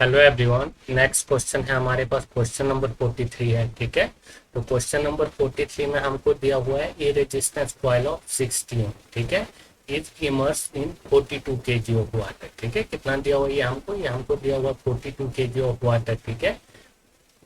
Hello everyone. Next question है हमारे पास, question number 43 है। ठीक है, तो क्वेश्चन नंबर 43 में हमको दिया हुआ है ए रेजिस्टेंस कॉइल ऑफ 60 ओम। ठीक है, is immerse in 42 kg of water. ठीक है, कितना दिया हुआ है ये हमको दिया हुआ 42 kg ऑफ वाटर। ठीक है,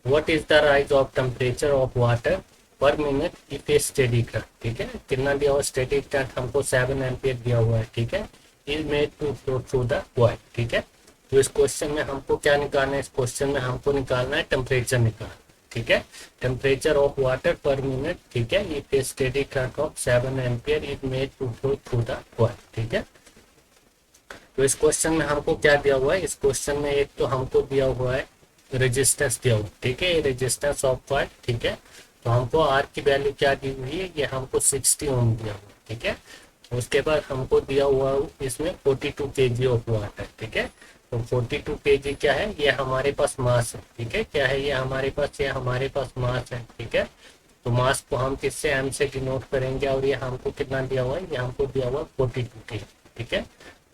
what is the rise of temperature of water per minute if a steady current. ठीक है, कितना दिया हुआ स्टेडी करंट हमको 7 एम्पियर दिया हुआ है। ठीक है, is made to flow through the coil. ठीक है, तो इस क्वेश्चन में हमको क्या निकालना है, इस क्वेश्चन में हमको निकालना है टेम्परेचर निकालना। ठीक है, temperature of water per minute. ठीक है, if a steady current of 7 ampere is made to flow through the coil. ठीक है, तो इस क्वेश्चन में हमको क्या दिया हुआ है, इस क्वेश्चन में एक तो हमको दिया हुआ है रेजिस्टेंस दिया हुआ। ठीक है, रेजिस्टेंस ऑफ कॉइल। ठीक है, तो हमको आर की वैल्यू क्या दी हुई है, ये हमको 60 ओम दिया हुआ। ठीक है, उसके बाद हमको दिया हुआ इसमें 42 kg ऑफ वाटर। ठीक है, तो 42 kg क्या है, ये हमारे पास मास है। ठीक है, क्या है ये हमारे पास, ये हमारे पास मास है। ठीक है, तो मास को हम किससे एम से डिनोट करेंगे, और ये हमको कितना दिया हुआ है, ये हमको दिया हुआ 42 kg। ठीक है,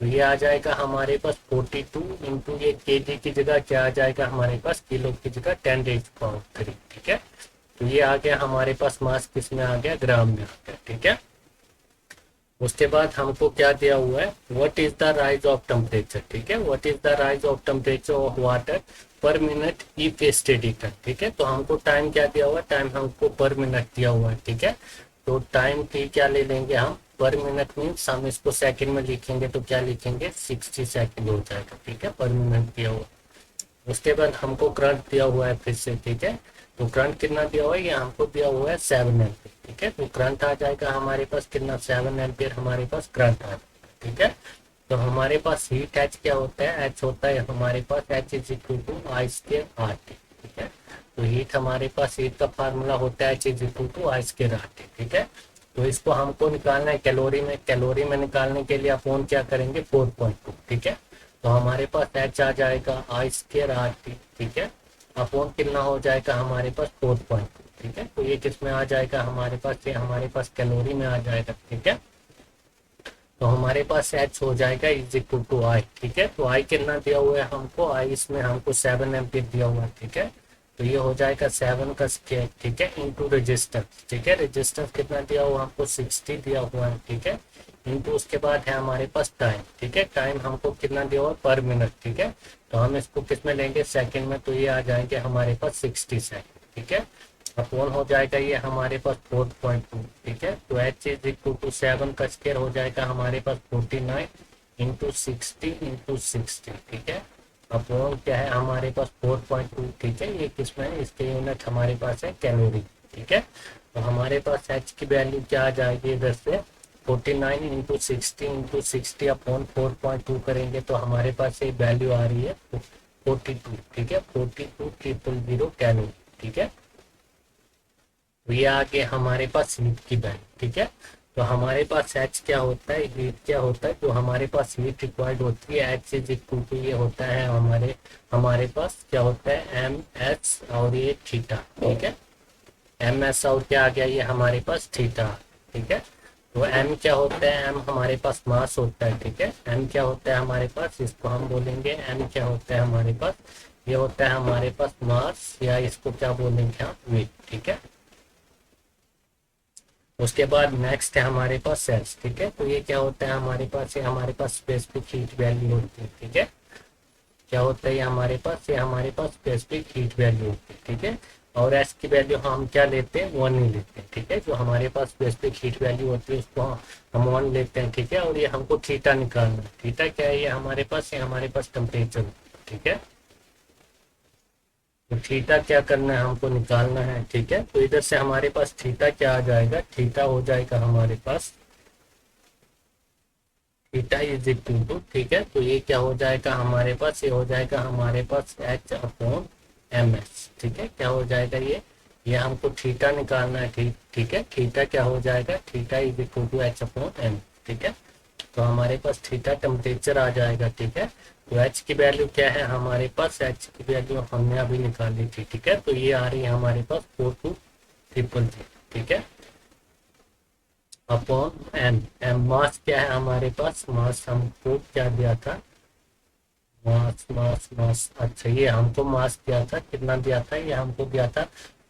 तो ये आ जाएगा हमारे पास 42 इंटू ये kg की जगह क्या आ जाएगा हमारे पास, किलो की जगह 10⁻3। ठीक है, तो ये आ गया हमारे पास मास, किस में आ गया, ग्राम में आ गया। ठीक है, उसके बाद हमको क्या दिया हुआ है, what is the rise of temperature. ठीक है, what is the rise of temperature of water per minute if a steady current. ठीक है, तो हमको टाइम क्या दिया हुआ है, टाइम हमको पर मिनट दिया हुआ है। ठीक है, तो टाइम की क्या ले लेंगे हम, पर मिनट मीन्स हम इसको सेकंड में लिखेंगे तो क्या लिखेंगे, 60 सेकंड हो जाएगा। ठीक है, पर मिनट दिया हुआ। उसके बाद हमको करंट दिया हुआ है फिर से। ठीक है, तो करंट कितना दिया हुआ है, ये हमको दिया हुआ है 7 एम्पियर। ठीक है, तो करंट आ जाएगा हमारे पास कितना, 7 एम्पियर हमारे पास करंट आ जाएगा। ठीक है, तो हमारे पास हीट एच क्या होता है, एच होता है हमारे पास H is equal to I square R T. ठीक है, तो हीट हमारे पास, हीट का फार्मूला होता है H is equal to I square R T. ठीक है, तो इसको हमको निकालना है कैलोरी में। कैलोरी में निकालने के लिए अपन क्या करेंगे, 4.2। ठीक है, तो हमारे पास एच आ जाएगा आई स्क्वायर आर टी। ठीक है, अपॉन कितना हो जाएगा हमारे पास 4.2। ठीक है, तो ये किस में आ जाएगा हमारे पास, ये हमारे पास कैलोरी में आ जाएगा। ठीक है, तो हमारे पास एच हो जाएगा इज इक्वल टू आई। ठीक है, तो आई कितना दिया हुआ है हमको, आई इसमें हमको 7 एम्पियर दिया हुआ है। ठीक है, तो ये हो जाएगा 7 का स्क्वायर। ठीक है, इंटू रेजिस्टेंस। ठीक है, रेजिस्टेंस कितना दिया हुआ हमको, 60 दिया हुआ है। ठीक है, इंटू उसके बाद है हमारे पास टाइम। ठीक है, टाइम हमको कितना दिया हुआ पर मिनट। ठीक है, तो हम इसको किस में लेंगे, सेकंड में, तो ये आ जाएंगे हमारे पास 60 सेकंड। ठीक है, अपॉन हो जाएगा ये हमारे पास 4.2। ठीक है, तो एच इज इक्वल टू 7 का स्क्वायर हो जाएगा हमारे पास 49 इंटू 60 इंटू 60। ठीक है, अपॉन क्या है हमारे पास 4.2। ठीक है, ये किसमें है, इसके यूनिट हमारे पास है कैलोरी। ठीक है, तो हमारे पास एच की वैल्यू क्या आ जाएगी इधर से, 49 इंटू 60 इंटू 60 अपॉन 4.2 करेंगे तो हमारे पास ये वैल्यू आ रही है 42। ठीक है, 42,000 कैलोरी। ठीक है, तो ये आ गया हमारे पास हीट की वैल्यू। ठीक है, तो हमारे पास एच क्या होता है, हीट क्या होता है, जो हमारे पास हीट रिक्वायर्ड होती है एच इज इक्वल टू, ये होता है हमारे पास क्या होता है, एम एच और ये थीटा। ठीक है, एम एस और क्या आ गया, ये हमारे पास थीटा। ठीक है, तो एम क्या होता है, एम हमारे पास मास होता है। ठीक है, एम क्या होता है हमारे पास, इसको हम बोलेंगे एम क्या होता है हमारे पास, ये होता है हमारे पास मास, या इसको क्या बोलेंगे हम, वेट। ठीक है, उसके बाद नेक्स्ट है हमारे पास सेल्स। ठीक है, तो ये क्या होता है हमारे पास, ये हमारे पास स्पेसिफिक हीट वैल्यू होती है। ठीक है, क्या होता है ये हमारे पास, ये हमारे पास स्पेसिफिक हीट वैल्यू होती है। ठीक है, और एस की वैल्यू हम क्या लेते हैं, 1 ही लेते हैं। ठीक है, जो हमारे पास स्पेसिफिक हीट वैल्यू होती है उसको हम 1 लेते हैं। ठीक है, और ये हमको थीटा निकालना है। थीटा क्या है, ये हमारे पास, ये हमारे पास टेम्परेचर। ठीक है, तो थीटा क्या करना है, हमको निकालना है। ठीक है, तो इधर से हमारे पास थीटा क्या आ जाएगा, थीटा हो जाएगा हमारे पास थीटा इज इक्वल टू। ठीक है, तो ये क्या हो जाएगा हमारे पास, ये हो जाएगा हमारे पास एच अपॉन एम एस। ठीक है, क्या हो जाएगा ये हमको थीटा निकालना है। ठीक है, थीटा क्या हो जाएगा, theta is equal to H upon M. ठीक है, तो हमारे पास थीटा टेम्परेचर आ जाएगा। ठीक है, तो एच की वैल्यू क्या है हमारे पास, एच की वैल्यू हमने अभी निकाली थी। ठीक है, तो ये आ रही है हमारे पास 42,000। ठीक है, अपॉन एम। एम मास क्या है हमारे पास, मास हमको क्या दिया था, मास मास मास, अच्छा ये हमको मास दिया था, कितना दिया था, ये हमको दिया था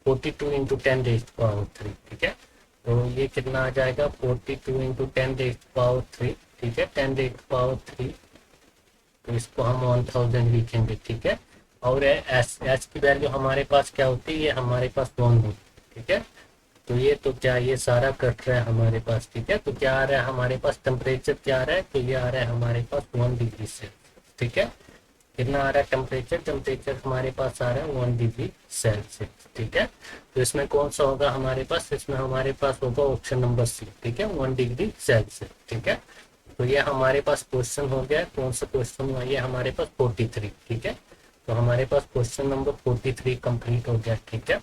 42 × 10⁻³ ठीक है। तो ये कितना आ जाएगा 42 × 10⁻³ ठीक है, 10⁻³ तो इसको हम 1000 लिखेंगे ठीक है। और एच एच की वैल्यू हमारे पास क्या होती है, ये हमारे पास 1 होती है ठीक है। तो ये तो क्या, ये सारा कट रहा है हमारे पास ठीक है। तो क्या आ रहा है हमारे पास, टेम्परेचर क्या आ रहा है, तो ये आ रहा है हमारे पास 1 डिग्री सेल्सियस ठीक है। कितना आ रहा है टेम्परेचर, टेम्परेचर हमारे पास आ रहा है 1 डिग्री सेल्सियस ठीक है। तो इसमें कौन सा होगा हमारे पास, इसमें हमारे पास होगा ऑप्शन नंबर सी ठीक है, 1 डिग्री सेल्सियस ठीक है। तो ये हमारे पास क्वेश्चन हो गया, कौन सा क्वेश्चन हुआ, ये हमारे पास 43 ठीक है। तो हमारे पास क्वेश्चन नंबर 43 कंप्लीट हो गया ठीक है।